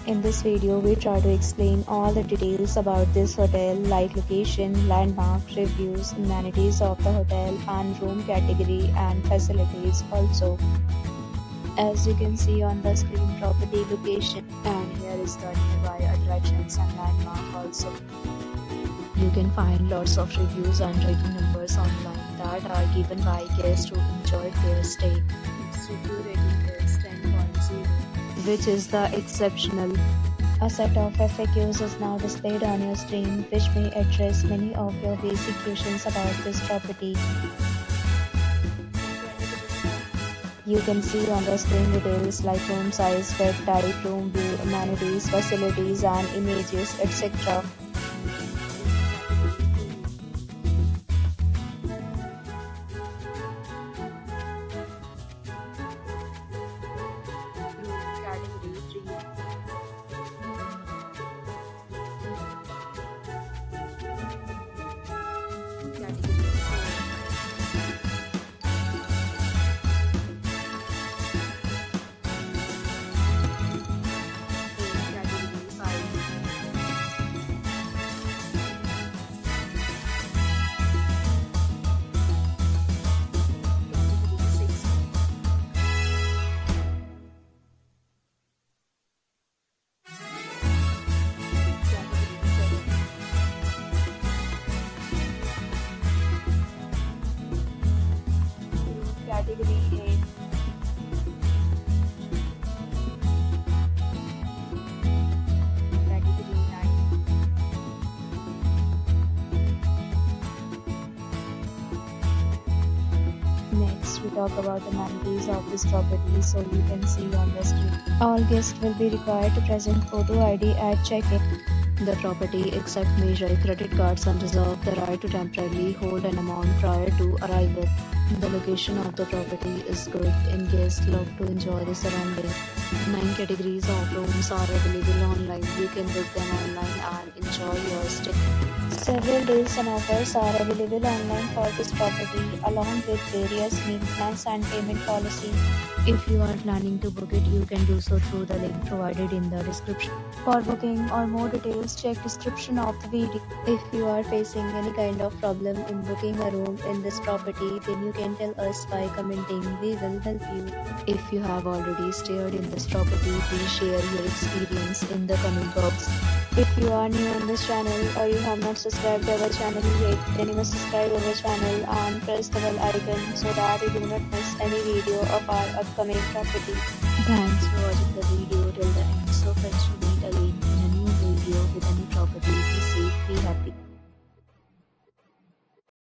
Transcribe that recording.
In this video, we try to explain all the details about this hotel like location, landmark, reviews, amenities of the hotel and room category and facilities also. As you can see on the screen, property location, and here is the nearby attractions and landmark also. You can find lots of reviews and rating numbers online that are given by guests who enjoyed their stay. Its review rating is 10.0, which is the exceptional. A set of FAQs is now displayed on your screen, which may address many of your basic questions about this property. You can see on the screen details like room size, bed type, room view, amenities, facilities and images, etc. Category 3. Category 5. Category 8. Category 9. Next, we talk about the amenities of this property, so you can see on the screen. All guests will be required to present photo ID at check-in. The property accepts major credit cards and reserves the right to temporarily hold an amount prior to arrival. The location of the property is good and guests love to enjoy the surroundings. 9 categories of rooms are available online. You can book them online and enjoy your stay. Several deals and offers are available online for this property along with various meal plans and payment policy. If you are planning to book it, you can do so through the link provided in the description. For booking or more details, check description of the video. If you are facing any kind of problem in booking a room in this property, then you can tell us by commenting. We will help you. If you have already stayed in this property, please share your experience in the comment box. If you are new on this channel or you have not subscribed our channel yet, then you must subscribe our channel and press the bell icon so that you do not miss any video of our upcoming property. Thanks for watching the video till the end.